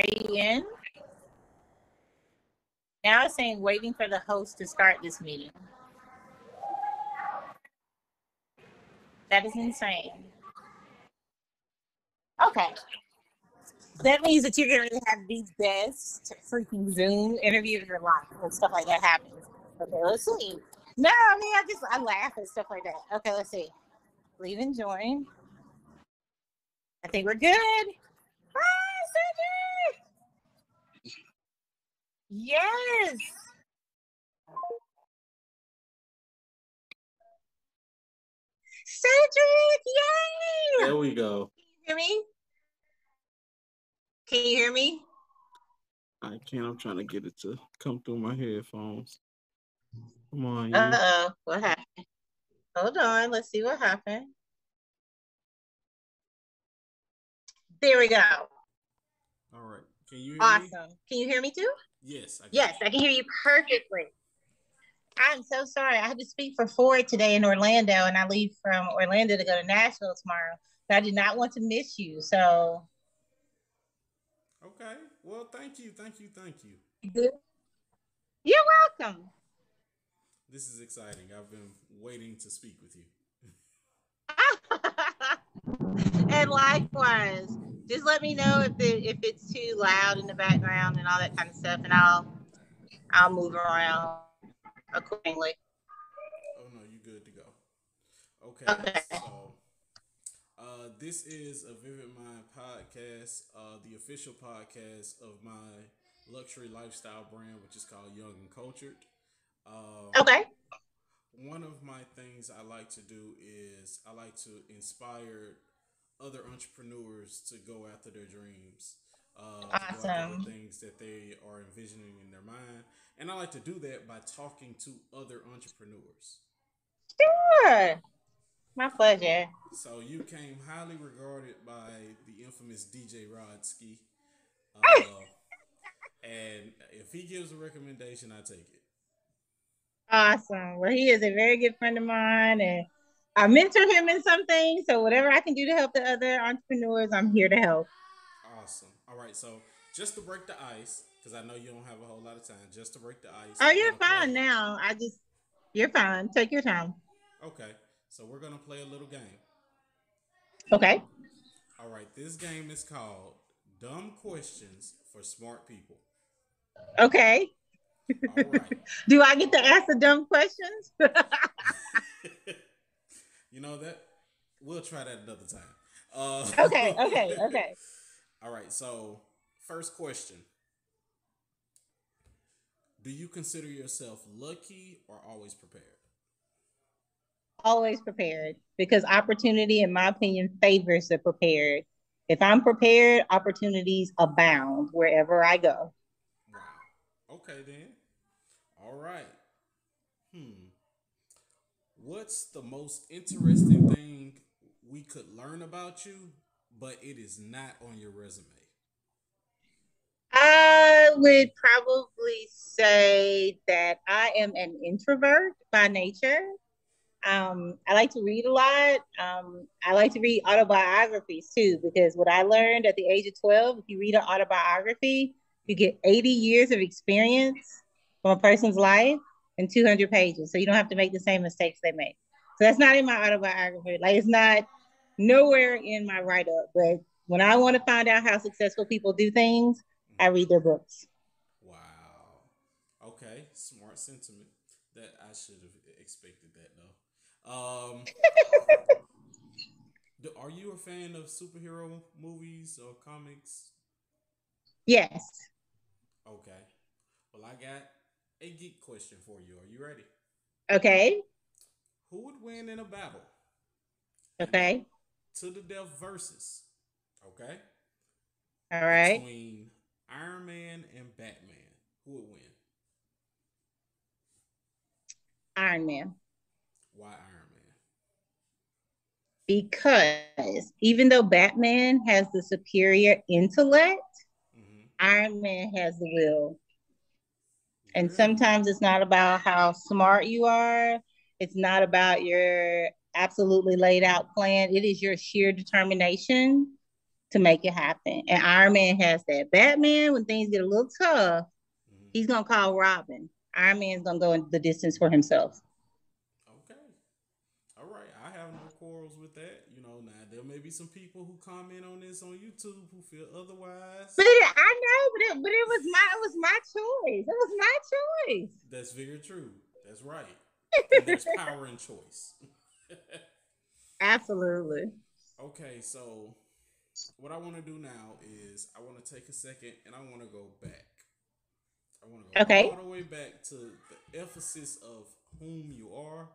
everybody in? Now it's saying waiting for the host to start this meeting. That is insane. Okay. That means that you're going to have the best freaking Zoom interview of your life when stuff like that happens. Okay, let's see. No, I mean, I laugh at stuff like that. Okay, let's see. Leave and join. I think we're good. Hi, Cedric! Yes! Cedric, yay! There we go. Can you hear me? Can you hear me? I can't. I'm trying to get it to come through my headphones. Come on, you. Uh-oh. What happened? Hold on. Let's see what happened. There we go. All right. Can you hear awesome. me? Can you hear me too? Yes. Yes, I can hear you perfectly. I'm so sorry. I had to speak for Ford today in Orlando, and I leave from Orlando to go to Nashville tomorrow. So I did not want to miss you. So. Okay. Well, thank you. Good. You're welcome. This is exciting. I've been waiting to speak with you. And likewise, just let me know if it's too loud in the background and all that kind of stuff, and I'll move around accordingly. Oh no, you good to go. Okay. So this is a Vivid Mind podcast, the official podcast of my luxury lifestyle brand, which is called Young and Cultured. Okay. One of my things I like to do is I like to inspire other entrepreneurs to go after their dreams, to go after the things that they are envisioning in their mind. And I like to do that by talking to other entrepreneurs. Sure. My pleasure. So you came highly regarded by the infamous DJ Rodski. And if he gives a recommendation, I take it. Awesome. Well, he is a very good friend of mine, and I mentor him in some things. So whatever I can do to help the other entrepreneurs, I'm here to help. Awesome. All right. So just to break the ice, because I know you don't have a whole lot of time, just to break the ice. Oh, you're fine now. You're fine. Take your time. Okay. So we're going to play a little game. Okay. All right. This game is called Dumb Questions for Smart People. Okay. All right. Do I get to ask the dumb questions? You know that? We'll try that another time. Okay. All right. So, first question. Do you consider yourself lucky or always prepared? Always prepared, because opportunity, in my opinion, favors the prepared. If I'm prepared, opportunities abound wherever I go. Wow. Okay, then. All right. What's the most interesting thing we could learn about you, but it is not on your resume? I would probably say that I am an introvert by nature. I like to read a lot. I like to read autobiographies too, because what I learned at the age of 12, if you read an autobiography, you get 80 years of experience from a person's life in 200 pages. So you don't have to make the same mistakes they make. So that's not in my autobiography. Like, it's not nowhere in my write-up. But when I want to find out how successful people do things, I read their books. Wow. Okay. Smart sentiment. That I should have expected that though. Are you a fan of superhero movies or comics? Yes. Okay. Well, I got a geek question for you. Are you ready? Okay. Who would win in a battle? Okay. To the death versus. Okay. All right. Between Iron Man and Batman, who would win? Iron Man. Why Iron Man? Because even though Batman has the superior intellect, Iron Man has the will. And sometimes it's not about how smart you are. It's not about your absolutely laid out plan. It is your sheer determination to make it happen. And Iron Man has that. Batman, when things get a little tough, Mm-hmm. he's gonna call Robin. Iron Man's gonna go in the distance for himself. Okay. All right. I have no quarrels with that. Now there may be some people who comment on this on YouTube who feel otherwise. I know, but it was my choice. It was my choice. That's very true. That's right. And there's power in choice. Absolutely. Okay, so what I want to do now is I want to take a second and I want to go back. I want to go all Okay. the way back to the emphasis of whom you are,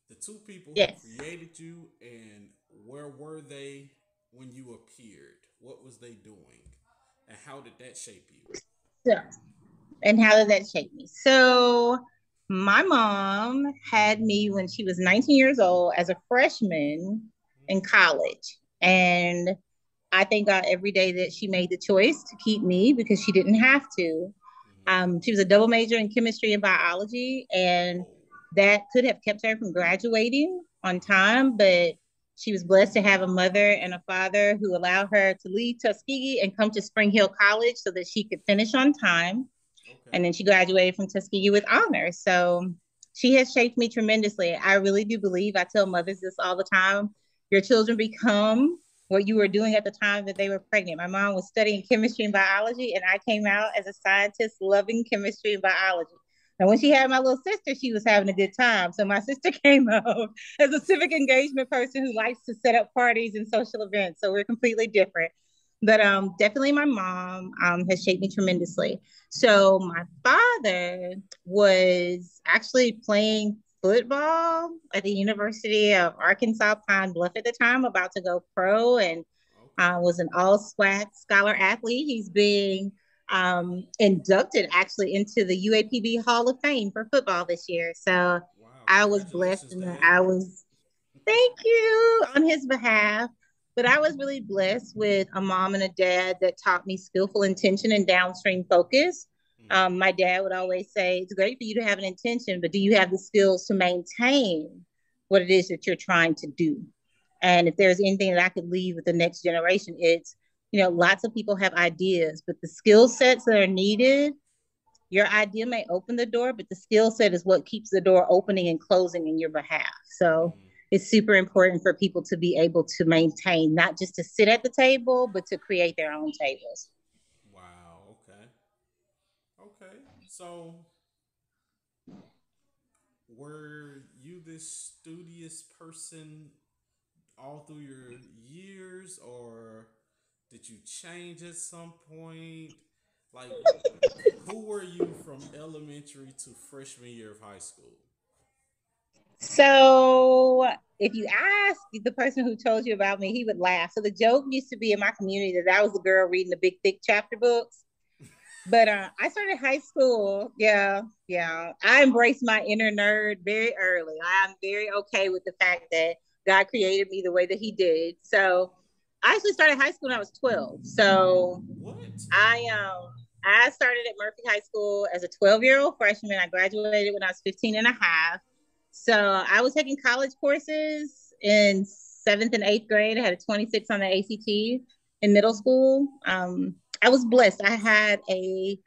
the two people who Yes. created you, and where were they when you appeared? What was they doing? And how did that shape you? So, and how did that shape me? So, my mom had me when she was 19 years old as a freshman in college. And I thank God every day that she made the choice to keep me because she didn't have to. Mm-hmm. She was a double major in chemistry and biology, and Whoa. that could have kept her from graduating on time, but she was blessed to have a mother and a father who allowed her to leave Tuskegee and come to Spring Hill College so that she could finish on time. Okay. And then she graduated from Tuskegee with honors. So she has shaped me tremendously. I really do believe, I tell mothers this all the time, your children become what you were doing at the time that they were pregnant. My mom was studying chemistry and biology, and I came out as a scientist loving chemistry and biology. And when she had my little sister, she was having a good time. So my sister came out as a civic engagement person who likes to set up parties and social events. So we're completely different. But definitely my mom has shaped me tremendously. So my father was actually playing football at the University of Arkansas Pine Bluff at the time, about to go pro, and Okay. was an all SWAC scholar athlete. He's being inducted actually into the UAPB Hall of Fame for football this year. So Wow. I was blessed Congratulations, in that Dad. I was, thank you on his behalf. But I was really blessed with a mom and a dad that taught me skillful intention and downstream focus. Mm-hmm. My dad would always say, it's great for you to have an intention, but do you have the skills to maintain what it is that you're trying to do? And if there's anything that I could leave with the next generation, it's, lots of people have ideas, but the skill sets that are needed, your idea may open the door, but the skill set is what keeps the door opening and closing in your behalf. So Mm-hmm. it's super important for people to be able to maintain, not just to sit at the table, but to create their own tables. Wow. Okay. Okay. So, were you this studious person all through your years, or did you change at some point? Like, who were you from elementary to freshman year of high school? So if you ask the person who told you about me, he would laugh. So the joke used to be in my community that I was the girl reading the big, thick chapter books. But I started high school. Yeah, yeah. I embraced my inner nerd very early. I'm very okay with the fact that God created me the way that He did. So I actually started high school when I was 12. So What? I started at Murphy High School as a 12-year-old freshman. I graduated when I was 15 and a half. So I was taking college courses in seventh and eighth grade. I had a 26 on the ACT in middle school. I was blessed. I had a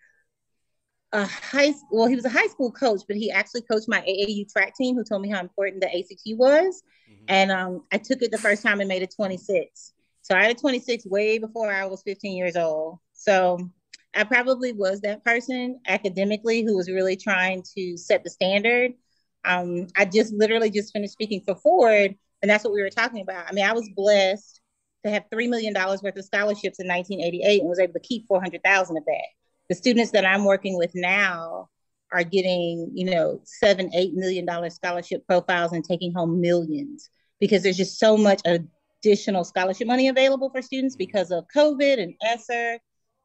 high school, well, he was a high school coach, but he actually coached my AAU track team, who told me how important the ACT was. Mm-hmm. And I took it the first time and made a 26. So I had a 26 way before I was 15 years old. So I probably was that person academically who was really trying to set the standard. I just literally just finished speaking for Ford, and that's what we were talking about. I mean, I was blessed to have $3 million worth of scholarships in 1988 and was able to keep 400,000 of that. The students that I'm working with now are getting, $7, $8 million scholarship profiles and taking home millions because there's just so much additional scholarship money available for students Mm-hmm. because of COVID and ESSER.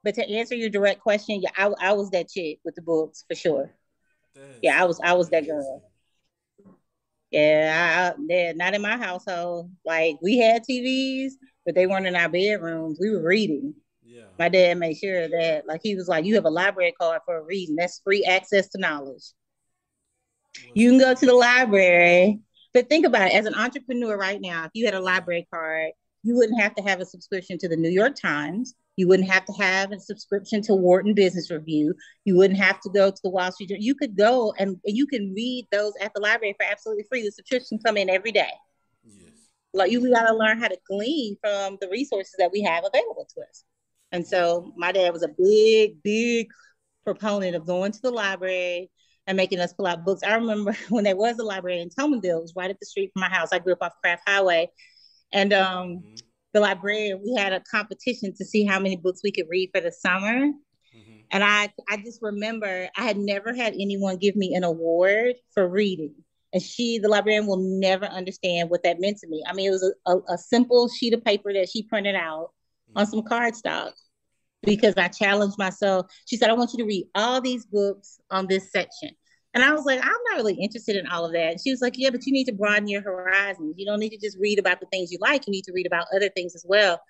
But to answer your direct question, yeah, I was that chick with the books for sure. That's Yeah, I was that crazy. girl. Yeah, not in my household. Like we had TVs, but they weren't in our bedrooms. We were reading. Yeah. My dad made sure that, like, he was like, "You have a library card for a reason. That's free access to knowledge. What's You can go to the crazy? library." But think about it, as an entrepreneur right now, if you had a library card, You wouldn't have to have a subscription to the New York Times. You wouldn't have to have a subscription to Wharton Business Review. You wouldn't have to go to the Wall Street Journal. You could go and you can read those at the library for absolutely free. The subscription come in every day. Yes. Like we got to learn how to glean from the resources that we have available to us. And so my dad was a big proponent of going to the library and making us pull out books. I remember when there was a library in Tomanville, it was right up the street from my house. I grew up off Craft Highway. And the librarian, we had a competition to see how many books we could read for the summer. And I just remember I had never had anyone give me an award for reading. And the librarian will never understand what that meant to me. I mean, it was a simple sheet of paper that she printed out on some cardstock because I challenged myself. She said, I want you to read all these books on this section. And I was like, I'm not really interested in all of that. And she was like, yeah, but you need to broaden your horizons. You don't need to just read about the things you like. You need to read about other things as well.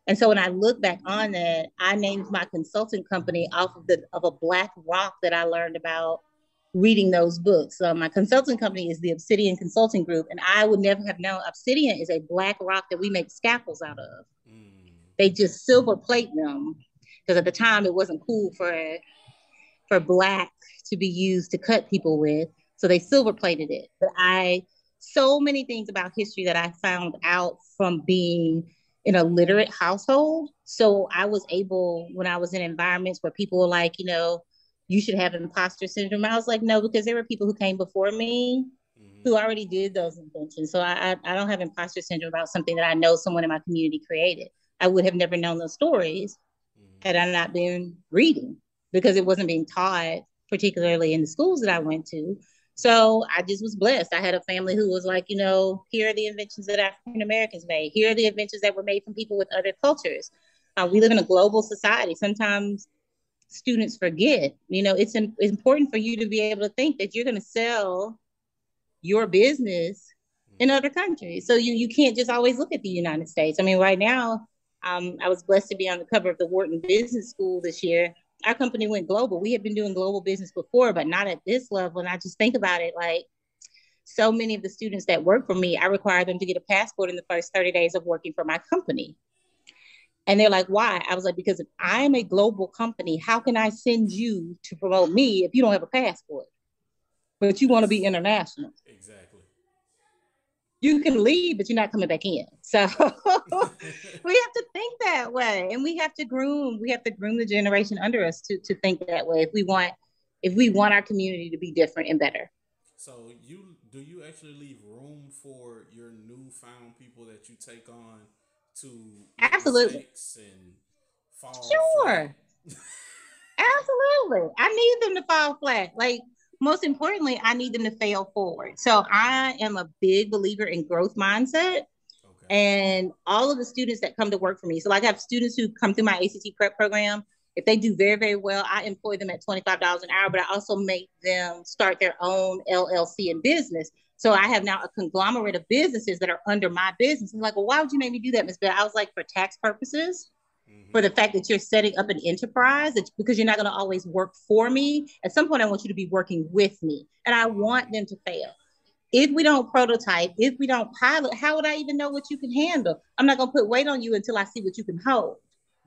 And so when I look back on that, I named my consulting company off of a black rock that I learned about reading those books. So my consulting company is the Obsidian Consulting Group. And I would never have known Obsidian is a black rock that we make scalpels out of. They just silver plate them because at the time it wasn't cool for black to be used to cut people with. So they silver plated it. But so many things about history that I found out from being in a literate household. So I was able, when I was in environments where people were like, you should have imposter syndrome. I was like, no, because there were people who came before me who already did those inventions. So I don't have imposter syndrome about something that I know someone in my community created. I would have never known those stories had I not been reading because it wasn't being taught, particularly in the schools that I went to. So I just was blessed. I had a family who was like, here are the inventions that African Americans made. Here are the inventions that were made from people with other cultures. We live in a global society. Sometimes students forget, it's important for you to be able to think that you're going to sell your business in other countries. So you can't just always look at the United States. I mean, right now, I was blessed to be on the cover of the Wharton Business School this year. Our company went global. We had been doing global business before, but not at this level. And I just think about it like so many of the students that work for me, I require them to get a passport in the first 30 days of working for my company. And they're like, why? I was like, because if I'm a global company, how can I send you to promote me if you don't have a passport? But you want to be international. Exactly. You can leave, but you're not coming back in. So we have to think that way. And we have to groom the generation under us to think that way if we want our community to be different and better. So do you actually leave room for your newfound people that you take on to make mistakes and fall flat? Absolutely. I need them to fall flat. Like, most importantly, I need them to fail forward. So I am a big believer in growth mindset. Okay. And all of the students that come to work for me. So like I have students who come through my ACT prep program. If they do very, very well, I employ them at $25 an hour, but I also make them start their own LLC in business. So I have now a conglomerate of businesses that are under my business. I'm like, well, why would you make me do that, Ms. Belle? I was like, for tax purposes. For the fact that you're setting up an enterprise, because you're not going to always work for me. At some point, I want you to be working with me. And I want them to fail. If we don't prototype, if we don't pilot, how would I even know what you can handle? I'm not going to put weight on you until I see what you can hold.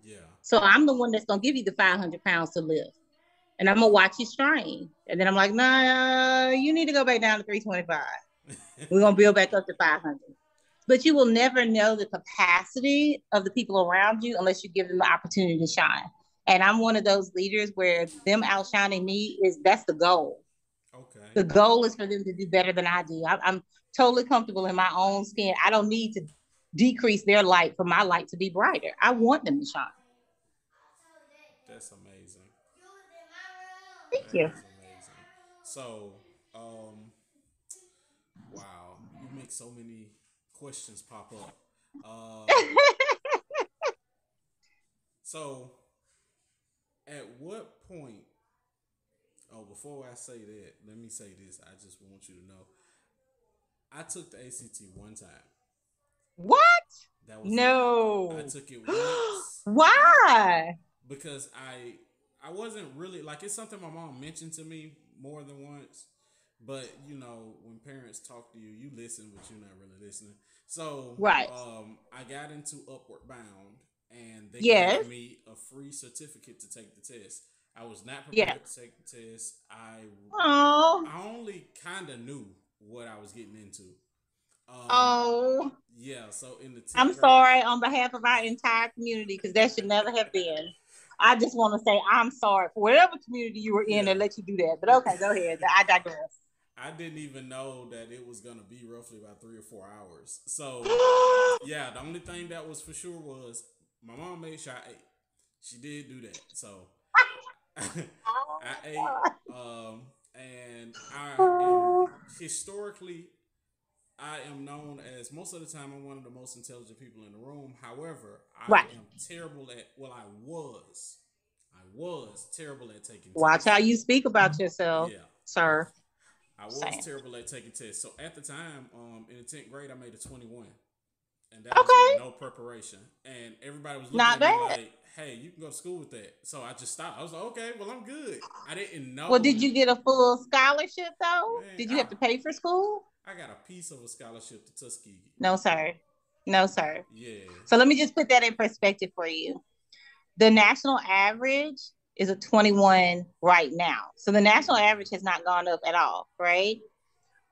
Yeah. So I'm the one that's going to give you the 500 pounds to lift. And I'm going to watch you strain. And then I'm like, nah, you need to go back down to 325. We're going to build back up to 500. But you will never know the capacity of the people around you unless you give them the opportunity to shine. And I'm one of those leaders where them outshining me that's the goal. Okay. The goal is for them to do better than I do. I'm totally comfortable in my own skin. I don't need to decrease their light for my light to be brighter. I want them to shine. That's amazing. Thank you. Amazing. So, wow, you make so many questions pop up. So, at what point? Oh, before I say that, let me say this. I just want you to know, I took the ACT one time. What? That was no. It. I took it once. Why? Because I wasn't really like, it's something my mom mentioned to me more than once. But you know, when parents talk to you, you listen, but you're not really listening. So Right. I got into Upward Bound, and they gave Yes. me a free certificate to take the test. I was not Yeah. prepared to take the test. Oh. I only kind of knew what I was getting into. Um, Oh. yeah. So in the I'm tenth grade, sorry on behalf of our entire community because that should never have been. I just want to say I'm sorry for whatever community you were in yeah. that let you do that. But okay, go ahead. I digress. I didn't even know that it was gonna be roughly about 3 or 4 hours. So yeah, the only thing that was for sure was my mom made sure I ate. She did do that. So I ate, and I am historically I am known as most of the time I'm one of the most intelligent people in the room. However, I Right. am terrible at I was terrible at taking Watch tests. how you speak about yourself, Yeah. sir. I was Saying. terrible at taking tests. So at the time, in the 10th grade, I made a 21. And that was with Okay. no preparation. And everybody was looking Not at me bad. like, hey, you can go to school with that. So I just stopped. I was like, okay, well, I'm good. I didn't Well, know. did you get a full scholarship though? Man, Did you have to pay for school? I got a piece of a scholarship to Tuskegee. No, sir. No, sir. Yeah. So let me just put that in perspective for you. The national average is a 21 right now. So the national average has not gone up at all, right?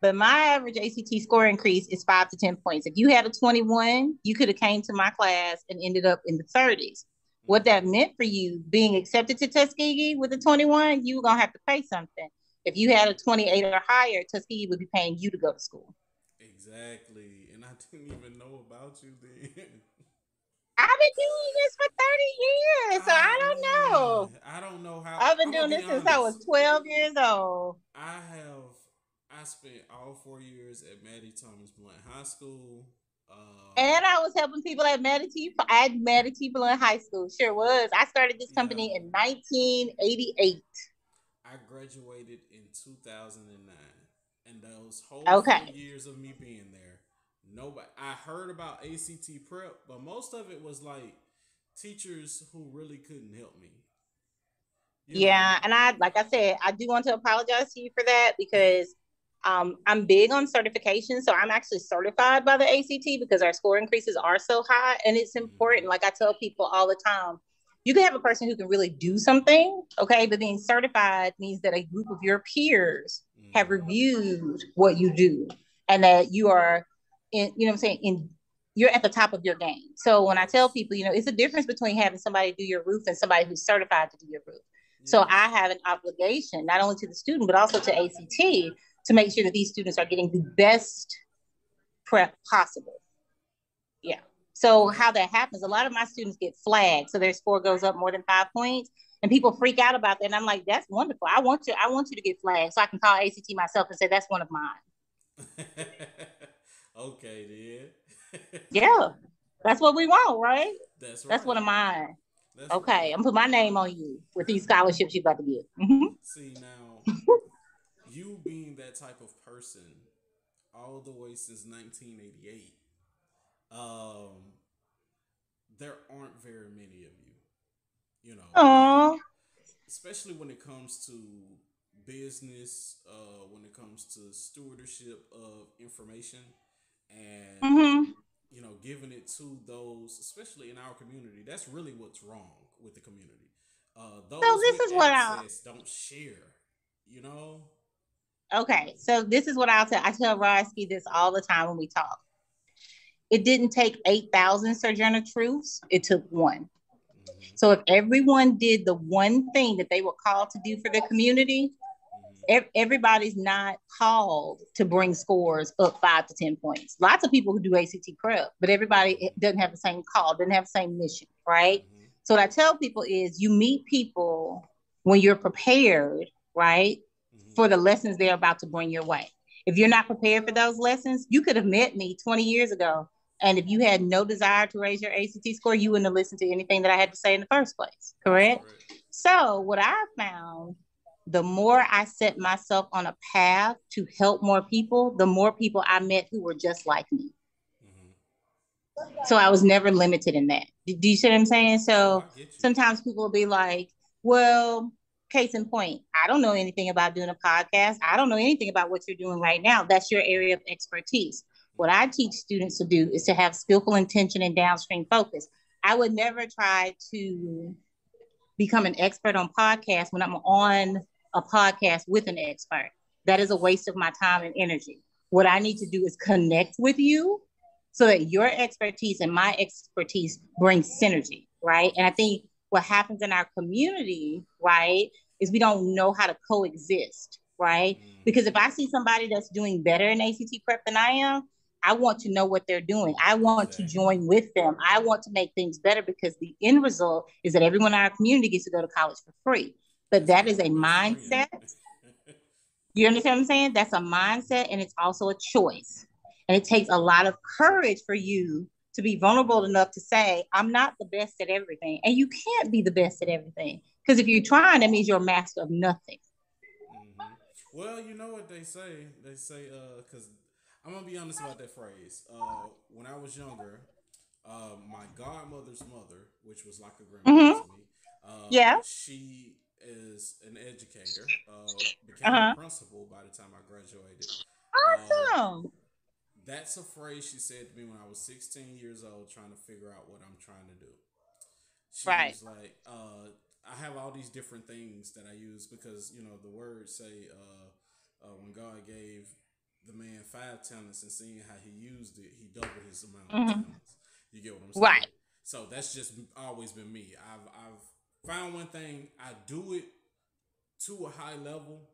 But my average ACT score increase is 5 to 10 points. If you had a 21, you could have came to my class and ended up in the 30s. What that meant for you being accepted to Tuskegee with a 21, you were going to have to pay something. If you had a 28 or higher, Tuskegee would be paying you to go to school. Exactly. And I didn't even know about you then. I've been doing this for 30 years, so I don't know. I don't know how. I've been I'm gonna doing be this since I was honest. 12 years old. I spent all 4 years at Maddie Thomas Blunt High School. And I was helping people at Maddie T. Blunt High School. Sure was. I started this Yeah, company in 1988. I graduated in 2009, and those whole four Okay. years of me being there, nobody. I heard about ACT prep, but most of it was like teachers who really couldn't help me. You know. Yeah, and like I said, I do want to apologize to you for that because I'm big on certification. So I'm actually certified by the ACT because our score increases are so high, and it's important. Like I tell people all the time, you can have a person who can really do something, okay, but being certified means that a group of your peers have reviewed what you do, and that you are in, you know what I'm saying, in you're at the top of your game. So when I tell Yes. people, it's a difference between having somebody do your roof and somebody who's certified to do your roof. So I Yes. have an obligation, not only to the student, but also to ACT to make sure that these students are getting the best prep possible. Yeah. So And that. how that happens, a lot of my students get flagged. So their score goes up more than 5 points. And people freak out about that. And I'm like, that's wonderful. I want you to get flagged so I can call ACT myself and say that's one of mine. Okay, then. Yeah. That's what we want, right? That's That's one right. of mine. That's Okay. right. I'm gonna put my name on you with these scholarships you're about to get. Mm-hmm. See now, you being that type of person all the way since 1988, um, there aren't very many of you. You know, Oh. especially when it comes to business, when it comes to stewardship of information, and Mm-hmm. giving it to those, especially in our community. That's really what's wrong with the community. So Those this with is what I access don't share. You know. Okay, so this is what I tell Roski this all the time when we talk. It didn't take 8,000 Sojourner Truths, it took one. Mm-hmm. So if everyone did the one thing that they were called to do for the community, Mm-hmm. everybody's not called to bring scores up 5 to 10 points. Lots of people who do ACT prep, but everybody Mm-hmm. doesn't have the same call, doesn't have the same mission, right? Mm-hmm. So what I tell people is you meet people when you're prepared, right, Mm-hmm. for the lessons they're about to bring your way. If you're not prepared for those lessons, you could have met me 20 years ago. And if you had no desire to raise your ACT score, you wouldn't have listened to anything that I had to say in the first place. That's Correct? correct. So, what I found, the more I set myself on a path to help more people, the more people I met who were just like me. Mm-hmm. So I was never limited in that. Do you see what I'm saying? Oh, I So get you. sometimes people will be like, well, case in point, I don't know anything about doing a podcast. I don't know anything about what you're doing right now. That's your area of expertise. What I teach students to do is to have skillful intention and downstream focus. I would never try to become an expert on podcasts when I'm on a podcast with an expert. That is a waste of my time and energy. What I need to do is connect with you so that your expertise and my expertise brings synergy, right? And I think what happens in our community, right, is we don't know how to coexist, right? Because if I see somebody that's doing better in ACT prep than I am, I want to know what they're doing. I want to join with them. I want to make things better because the end result is that everyone in our community gets to go to college for free. But that is a mindset. You understand what I'm saying? That's a mindset, and it's also a choice. And it takes a lot of courage for you to be vulnerable enough to say, I'm not the best at everything. And you can't be the best at everything. Because if you're trying, that means you're a master of nothing. Well, you know what they say? They say, because I'm going to be honest about that phrase. When I was younger, my godmother's mother, which was like a grandmother to me, she is an educator, became a principal by the time I graduated. Awesome. That's a phrase she said to me when I was 16 years old, trying to figure out what I'm trying to do. She was like, I have all these different things that I use because, you know, the words say when God gave the man 5 talents and seeing how he used it, he doubled his amount of talents. You get what I'm saying? Right. So that's just always been me. I've found one thing, I do it to a high level,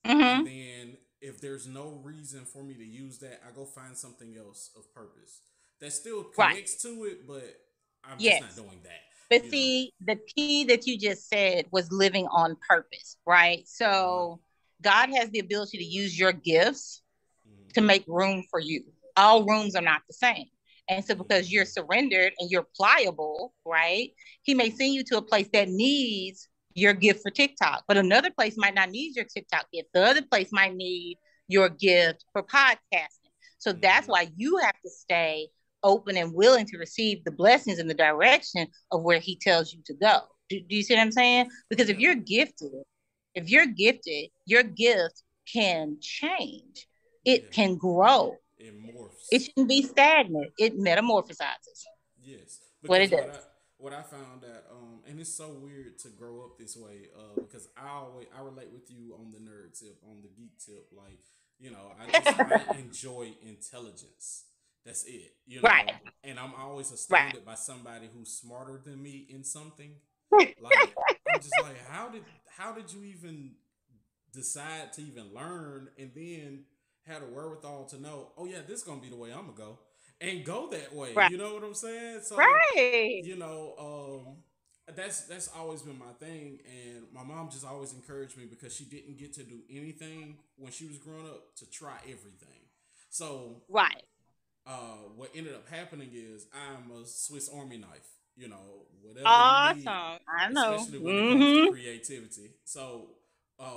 and then if there's no reason for me to use that, I go find something else of purpose that still connects to it, but I'm just not doing that. But see, the key that you just said was living on purpose, right? So God has the ability to use your gifts to make room for you. All rooms are not the same. And so because you're surrendered and you're pliable, right, he may send you to a place that needs your gift for TikTok, but another place might not need your TikTok gift. The other place might need your gift for podcasting. So that's why you have to stay open and willing to receive the blessings in the direction of where he tells you to go. Do you see what I'm saying? Because if you're gifted, your gift can change. It can grow. It morphs. It shouldn't be stagnant. It metamorphosizes. Yes. What it does. What I found that, and it's so weird to grow up this way, because I relate with you on the nerd tip, on the geek tip. Like, you know, I enjoy intelligence. That's it, you know. Right. And I'm always astounded by somebody who's smarter than me in something. Like, I'm just like, how did you even decide to even learn, and then had a wherewithal to know, oh yeah, this is gonna be the way I'm gonna go, and go that way. Right. You know what I'm saying? So, you know, that's always been my thing, and my mom just always encouraged me because she didn't get to do anything when she was growing up to try everything. So, what ended up happening is I'm a Swiss Army knife. You know, whatever you need, I know, especially when it comes to creativity. So,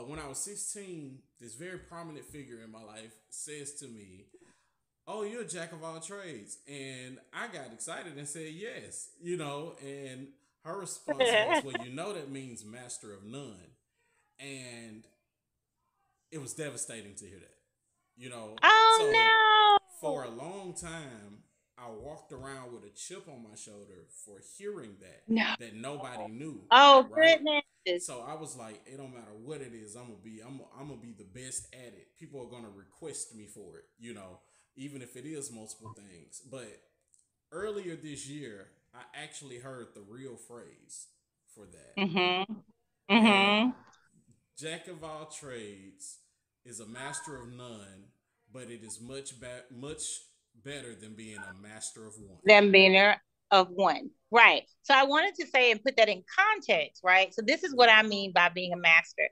when I was 16, this very prominent figure in my life says to me, "Oh, you're a jack of all trades," and I got excited and said yes. You know, and her response was, "Well, you know that means master of none," and it was devastating to hear that. You know, for a long time, I walked around with a chip on my shoulder for hearing that nobody knew. Oh, right? Goodness! So I was like, it don't matter what it is, I'm gonna be the best at it. People are gonna request me for it, you know, even if it is multiple things. But earlier this year, I actually heard the real phrase for that. Jack of all trades is a master of none, but it is much better than being a master of one. Right. So I wanted to say and put that in context, right? So this is what I mean by being a master.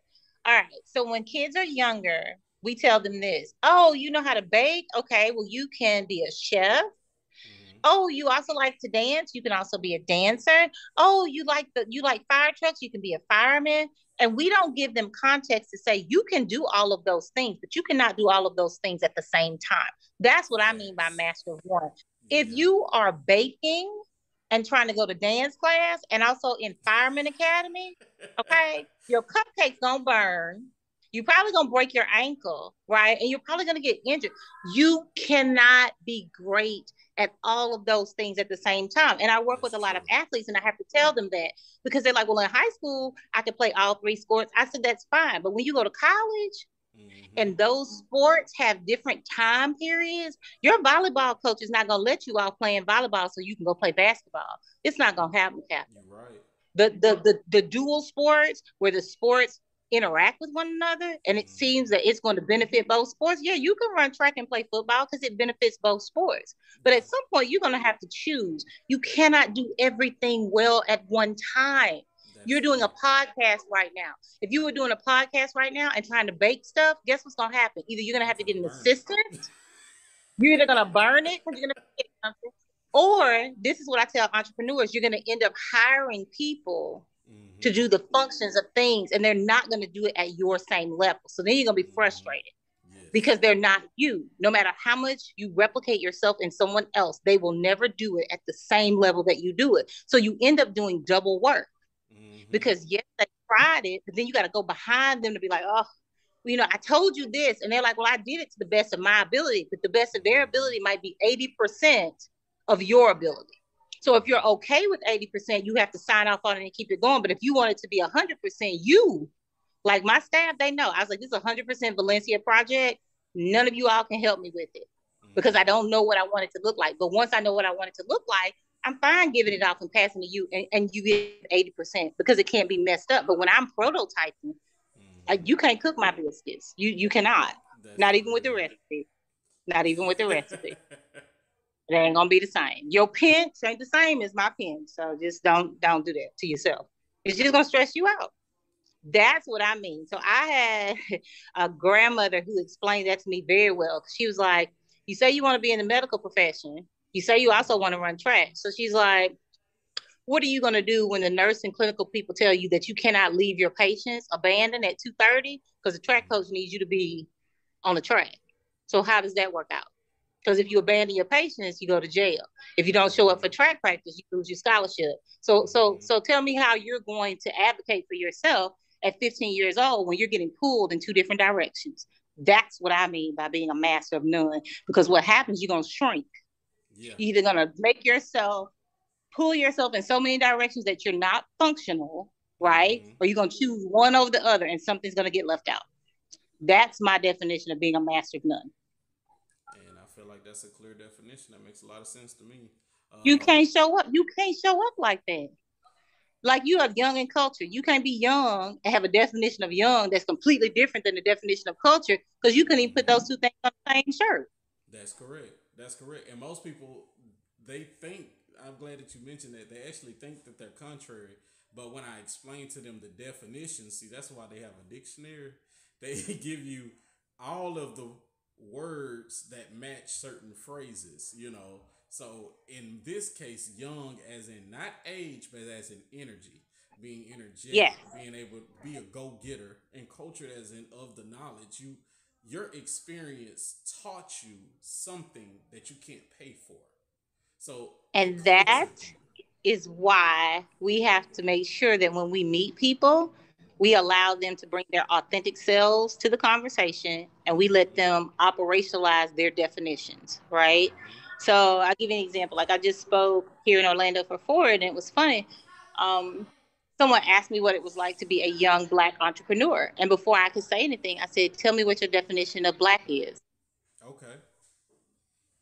All right. So when kids are younger, we tell them this. Oh, you know how to bake? Okay, well, you can be a chef. Oh, you also like to dance? You can also be a dancer. Oh, you like fire trucks? You can be a fireman. And we don't give them context to say you can do all of those things, but you cannot do all of those things at the same time. That's what I mean by master of one. If you are baking, and trying to go to dance class and also in fireman academy, okay, your cupcake's gonna burn. You're probably gonna break your ankle, right? And you're probably gonna get injured. You cannot be great at all of those things at the same time. And I work That's with a lot true. of athletes, and I have to tell them that because they're like, well, in high school, I could play all three sports. I said, that's fine. But when you go to college, Mm-hmm. and those sports have different time periods, your volleyball coach is not going to let you out playing volleyball so you can go play basketball. It's not going to happen. You're right. The dual sports where the sports interact with one another and it Mm-hmm. seems that it's going to benefit both sports. Yeah, you can run track and play football because it benefits both sports. But Yeah, at some point, you're going to have to choose. You cannot do everything well at one time. that is You're doing a correct. podcast right now. If you were doing a podcast right now and trying to bake stuff, guess what's going to happen? Either you're going to I'm have to get gonna an burn it. assistant, you're either going to burn it because you're going to get something, or this is what I tell entrepreneurs, you're going to end up hiring people to Mm-hmm. do the functions of things, and they're not going to do it at your same level. So then you're going to be Mm-hmm. frustrated Yes, because they're not you. No matter how much you replicate yourself in someone else, they will never do it at the same level that you do it. So you end up doing double work mm-hmm. because yes, they tried it, but then you got to go behind them to be like, oh, I told you this. And they're like, well, I did it to the best of my ability, but the best of their Mm-hmm. ability might be 80% of your ability. So if you're Mm-hmm. okay with 80%, you have to sign off on it and keep it going. But if you want it to be 100%, like my staff, they know. I was like, this is 100% Valencia project. None of you all can help me with it because I Mm-hmm. don't know what I want it to look like. But once I know what I want it to look like, I'm fine giving it off and passing to you, and you give 80% because it can't be messed up. But when I'm prototyping, Mm-hmm. you can't cook my biscuits. You cannot. That's Not for even with the real. recipe. Not even with the recipe. It ain't gonna be the same. Your pinch ain't the same as my pinch. So just don't do that to yourself. It's just gonna stress you out. That's what I mean. So I had a grandmother who explained that to me very well. She was like, you say you want to be in the medical profession. You say you also want to run track. So she's like, what are you going to do when the nurse and clinical people tell you that you cannot leave your patients abandoned at 2:30 because the track Mm-hmm. coach needs you to be on the track? So how does that work out? Because if you abandon your patients, you go to jail. If you don't show up Mm-hmm. for track practice, you lose your scholarship. So so Mm-hmm. so tell me how you're going to advocate for yourself at 15 years old when you're getting pulled in two different directions. That's what I mean by being a master of none. Because what happens, you're gonna shrink. Yeah. You're either gonna make yourself pull yourself in so many directions that you're not functional, right? Mm-hmm. Or you're gonna choose one over the other and something's gonna get left out. That's my definition of being a master of none. And I feel like that's a clear definition. That makes a lot of sense to me. You Um, can't show up. You can't show up like that. Like you are young in culture. You can't be young and have a definition of young that's completely different than the definition of culture because you couldn't even put mm-hmm. those two things on the same shirt. That's correct. That's correct. And most people, they think. I'm glad that you mentioned that. They actually think that they're contrary. But when I explain to them the definition, see, that's why they have a dictionary. They give you all of the words that match certain phrases. So in this case, young as in not age, but as in energy, being Yes. energetic, being able to be a go getter, and cultured as in of the knowledge. Your experience taught you something that you can't pay for. So it And that cultured you. is why we have to make sure that when we meet people, we allow them to bring their authentic selves to the conversation and we let Mm-hmm. them operationalize their definitions, right? Mm-hmm. So I'll give you an example. Like I just spoke here in Orlando for Ford, and it was funny. Um, Someone asked me what it was like to be a young black entrepreneur. And before I could say anything, I said, tell me what your definition of black is. Okay.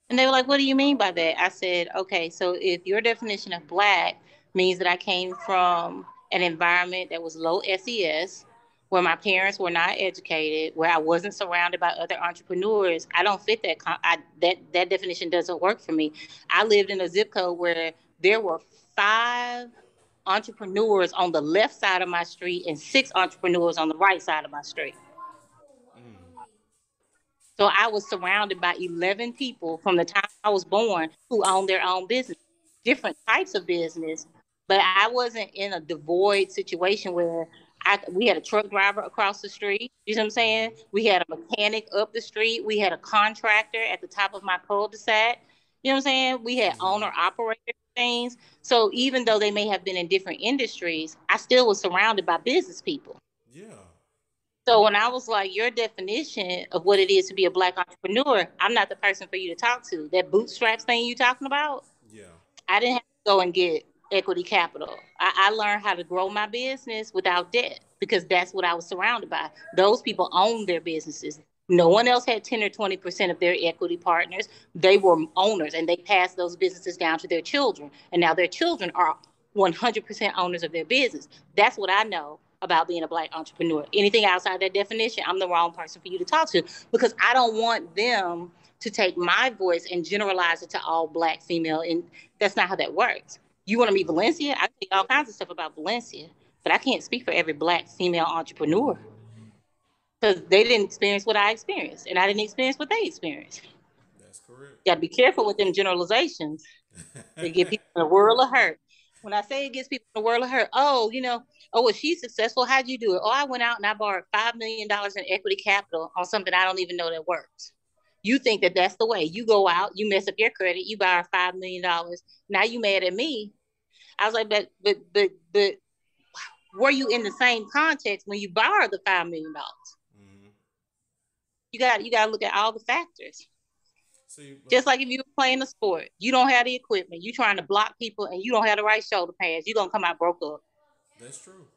And they were like, what do you mean by that? I said, okay, so if your definition of black means that I came from an environment that was low SES, where my parents were not educated, where I wasn't surrounded by other entrepreneurs, I don't fit that. That definition doesn't work for me. I lived in a zip code where there were five entrepreneurs on the left side of my street and six entrepreneurs on the right side of my street. Mm. So I was surrounded by 11 people from the time I was born who owned their own business, different types of business. But I wasn't in a devoid situation where we had a truck driver across the street. You know what I'm saying? Mm-hmm. We had a mechanic up the street. We had a contractor at the top of my cul-de-sac. You know what I'm saying? We had Mm-hmm. owner operators. things. So even though they may have been in different industries, I still was surrounded by business people. Yeah. So when I was like, your definition of what it is to be a Black entrepreneur, I'm not the person for you to talk to. That bootstraps thing you talking about, Yeah. I didn't have to go and get equity capital. I learned how to grow my business without debt because that's what I was surrounded by. Those people owned their businesses. No one else had 10 or 20% of their equity partners. They were owners and they passed those businesses down to their children. And now their children are 100% owners of their business. That's what I know about being a Black entrepreneur. Anything outside that definition, I'm the wrong person for you to talk to because I don't want them to take my voice and generalize it to all Black female. And that's not how that works. You want to meet Valencia? I tell you all kinds of stuff about Valencia, but I can't speak for every Black female entrepreneur because they didn't experience what I experienced and I didn't experience what they experienced. That's correct. You got to be careful with them generalizations. They get people in a world of hurt. When I say it gets people in a world of hurt, oh, oh, well, she's successful. How'd you do it? Oh, I went out and I borrowed $5 million in equity capital on something I don't even know that works. You think that that's the way. You go out, you mess up your credit, you borrow $5 million. Now you mad at me. I was like, but were you in the same context when you borrowed the $5 million? Mm-hmm. You got to look at all the factors. See, just like if you were playing a sport, you don't have the equipment, you trying to block people, and you don't have the right shoulder pads, you're gonna come out broke up. That's true.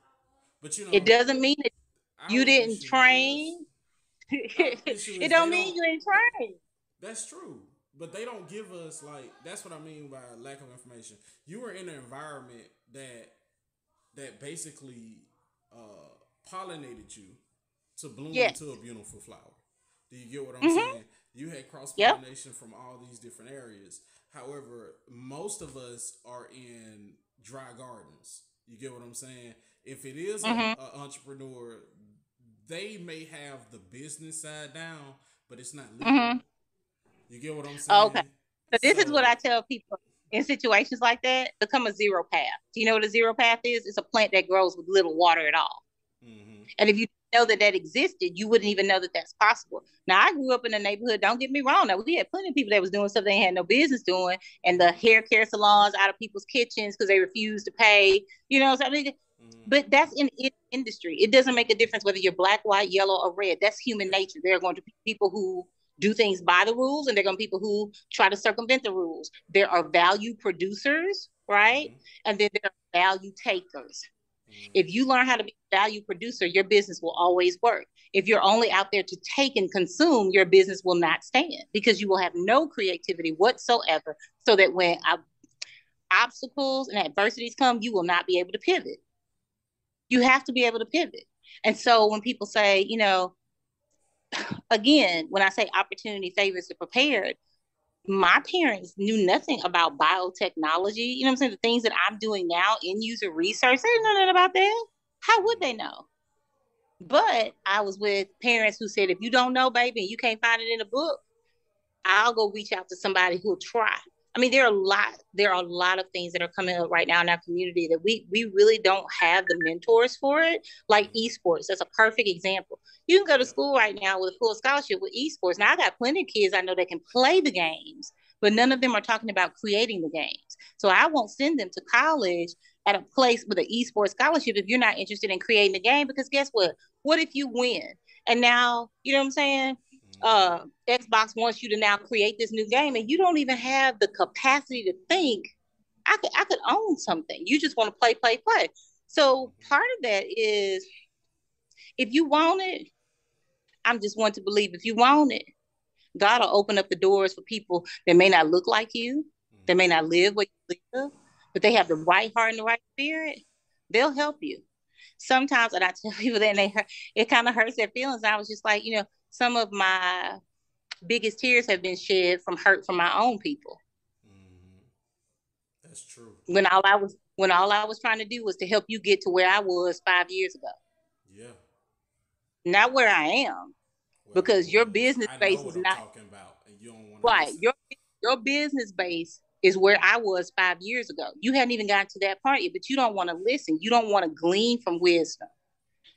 But it doesn't mean that you didn't train. It don't mean you didn't train. That's true. But they don't give us, like, that's what I mean by lack of information. You were in an environment that basically pollinated you to bloom into a beautiful flower. Do you get what I'm saying? You had cross-pollination from all these different areas. However, most of us are in dry gardens. You get what I'm saying? If it is an entrepreneur, they may have the business side down, but it's not legal. You get what I'm saying? Okay. So this is what I tell people in situations like that: become a zero path. Do you know what a zero path is? It's a plant that grows with little water at all. And if you know that existed, you wouldn't even know that that's possible. Now, I grew up in a neighborhood. Don't get me wrong. Now, we had plenty of people that was doing stuff they had no business doing, and the hair care salons out of people's kitchens because they refused to pay. So I mean, but that's in industry. It doesn't make a difference whether you're Black, white, yellow, or red. That's human nature. There are going to be people who do things by the rules, and there are going to be people who try to circumvent the rules. There are value producers, right? And then there are value takers. If you learn how to be a value producer, your business will always work. If you're only out there to take and consume, your business will not stand because you will have no creativity whatsoever. So that when obstacles and adversities come, you will not be able to pivot. You have to be able to pivot. And so when people say, again, when I say opportunity favors the prepared, my parents knew nothing about biotechnology. You know what I'm saying? The things that I'm doing now in user research, they didn't know nothing about that. How would they know? But I was with parents who said, if you don't know, baby, and you can't find it in a book, I'll go reach out to somebody who'll try. I mean, there are a lot of things that are coming up right now in our community that we really don't have the mentors for it, like esports. That's a perfect example. You can go to school right now with a full scholarship with esports. Now, I got plenty of kids I know that can play the games, but none of them are talking about creating the games. So I won't send them to college at a place with an esports scholarship if you're not interested in creating the game, because guess what? What if you win? And now, you know what I'm saying? Xbox wants you to now create this new game, and you don't even have the capacity to think, I could own something. You just want to play. So part of that is, if you want it, I'm just want to believe if you want it, God will open up the doors for people that may not look like you, that may not live where you live, but they have the right heart and the right spirit. They'll help you. Sometimes, and I tell people that, and it kind of hurts their feelings. I was just like, some of my biggest tears have been shed from hurt from my own people. That's true. When all I was trying to do was to help you get to where I was 5 years ago. Yeah. Not where I am, because your business base is not talking about, and you don't want right. Your business base is where I was 5 years ago. You hadn't even gotten to that part yet, but you don't want to listen. You don't want to glean from wisdom.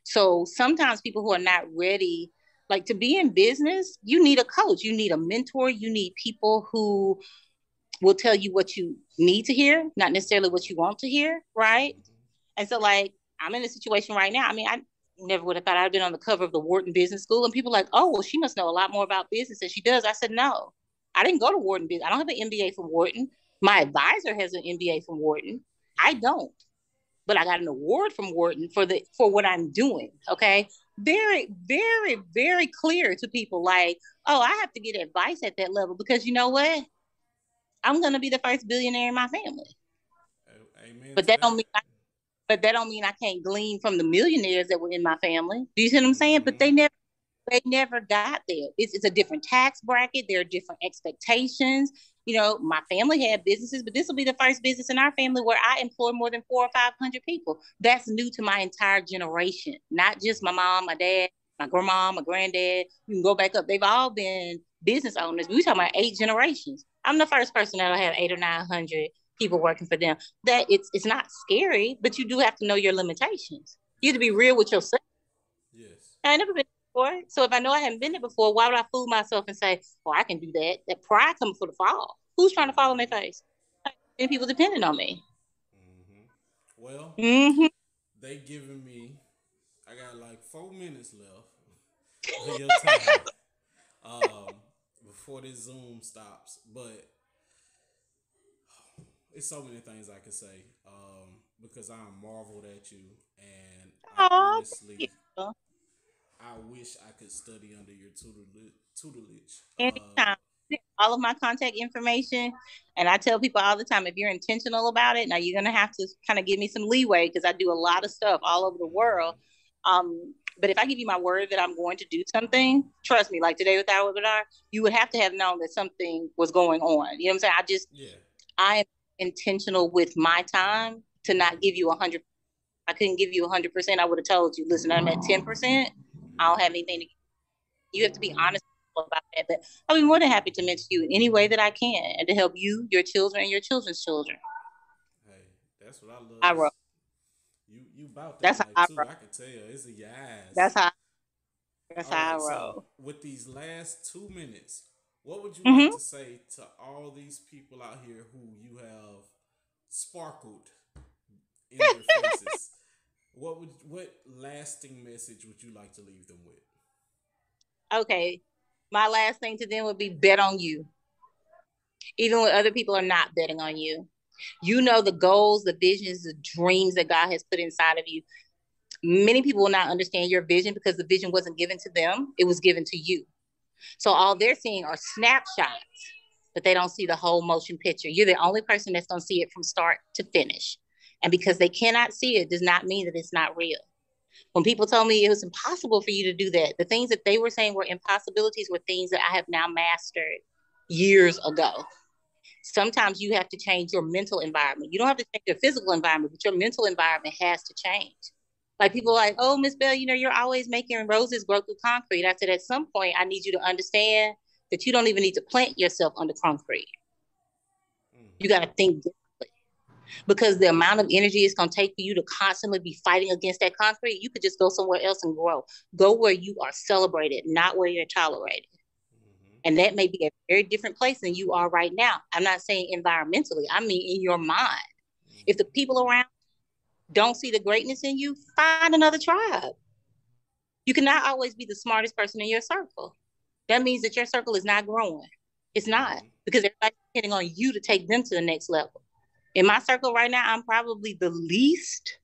So sometimes people who are not ready, like, to be in business, you need a coach, you need a mentor, you need people who will tell you what you need to hear, not necessarily what you want to hear, right? And so, like, I'm in a situation right now. I mean, I never would have thought I'd been on the cover of the Wharton Business School, and people are like, oh, well, she must know a lot more about business than she does. I said, no, I didn't go to Wharton Business. I don't have an MBA from Wharton. My advisor has an MBA from Wharton. I don't, but I got an award from Wharton for what I'm doing. Okay, very, very, very clear to people. Like, oh, I have to get advice at that level because you know what? I'm gonna be the first billionaire in my family. Amen But to that don't that. mean I can't glean from the millionaires that were in my family. Do you see what I'm saying? But Mm-hmm. they never got there. It's a different tax bracket. There are different expectations. You know, my family had businesses, but this will be the first business in our family where I employ more than 400 or 500 people. That's new to my entire generation, not just my mom, my dad, my grandma, my granddad. You can go back up. They've all been business owners. We talking about 8 generations. I'm the first person that'll have 800 or 900 people working for them. That it's not scary, but you do have to know your limitations. You have to be real with yourself. Yes. I ain't never been before. So if I know I haven't been there before, why would I fool myself and say, "Oh, I can do that"? That pride comes for the fall. Who's trying to fall on their face? And people depending on me. Mm-hmm. Well, Mm-hmm. they giving me. I got like 4 minutes left of your time. Um, before this Zoom stops, but it's so many things I could say. Because I marveled at you, and I Oh, thank honestly, you. I wish I could study under your tutelage. Anytime. All of my contact information. And I tell people all the time, if you're intentional about it, now you're gonna have to kind of give me some leeway because I do a lot of stuff all over the world. But if I give you my word that I'm going to do something, trust me, like today with our webinar, you would have to have known that something was going on. You know what I'm saying? Yeah. I am intentional with my time to not give you 100. I couldn't give you 100%. I would have told you, listen, I'm at 10%. I don't have anything to give. You have to be honest about that. But I'll be more than happy to mentor you in any way that I can and to help you, your children, and your children's children. Hey, that's what I love. I roll. You about that That's how life I too. roll. I can tell. It's a yes. That's how that's All how I right. So roll. with these last 2 minutes, what would you like Mm-hmm. to say to all these people out here who you have sparkled in their faces? What lasting message would you like to leave them with? Okay. My last thing to them would be bet on you, even when other people are not betting on you. You know the goals, the visions, the dreams that God has put inside of you. Many people will not understand your vision because the vision wasn't given to them, it was given to you. So all they're seeing are snapshots, but they don't see the whole motion picture. You're the only person that's going to see it from start to finish. And because they cannot see it does not mean that it's not real. When people told me it was impossible for you to do that, the things that they were saying were impossibilities were things that I have now mastered years ago. Sometimes you have to change your mental environment. You don't have to change your physical environment, but your mental environment has to change. Like people are like, oh, Miss Bell, you know, you're always making roses grow through concrete. I said, at some point, I need you to understand that you don't even need to plant yourself under concrete. You got to think differently because the amount of energy it's going to take for you to constantly be fighting against that concrete, you could just go somewhere else and grow. Go where you are celebrated, not where you're tolerated. Mm-hmm. And that may be a very different place than you are right now. I'm not saying environmentally, I mean in your mind. If the Mm-hmm. people around don't see the greatness in you, find another tribe. You cannot always be the smartest person in your circle. That means that your circle is not growing. It's not Mm-hmm. because everybody's depending on you to take them to the next level. In my circle right now, I'm probably the least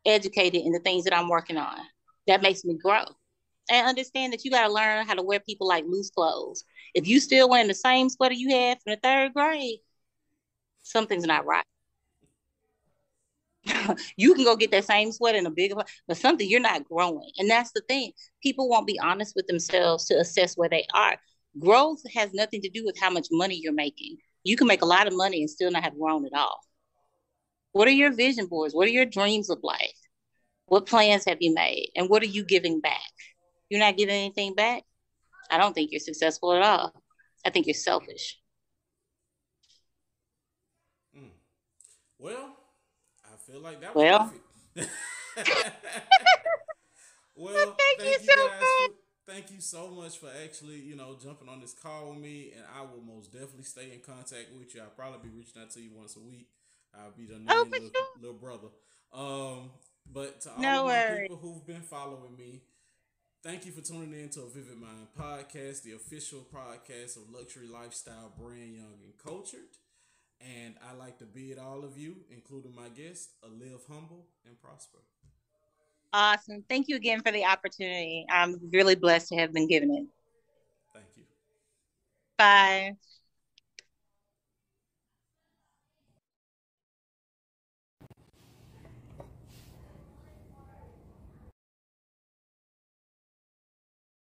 educated in the things that I'm working on. That makes me grow. And understand that you got to learn how to wear people like loose clothes. If you still wearing the same sweater you had from the third grade, something's not right. You can go get that same sweater in a bigger, but something you're not growing. And that's the thing. People won't be honest with themselves to assess where they are. Growth has nothing to do with how much money you're making. You can make a lot of money and still not have grown at all. What are your vision boards? What are your dreams look like? What plans have you made? And what are you giving back? You're not giving anything back? I don't think you're successful at all. I think you're selfish. Mm. Well, I feel like that was Well, perfect. Well, thank you so much. thank you so much for actually, jumping on this call with me, and I will most definitely stay in contact with you. I'll probably be reaching out to you once a week. I'll be the Oh, annoying for sure. little brother. Um, but to all No of my worries. people who've been following me, thank you for tuning in to a Vivid Mind podcast, the official podcast of luxury lifestyle brand young and cultured. And I like to bid all of you, including my guests, a live humble and prosper. Awesome. Thank you again for the opportunity. I'm really blessed to have been given it. Thank you. Bye.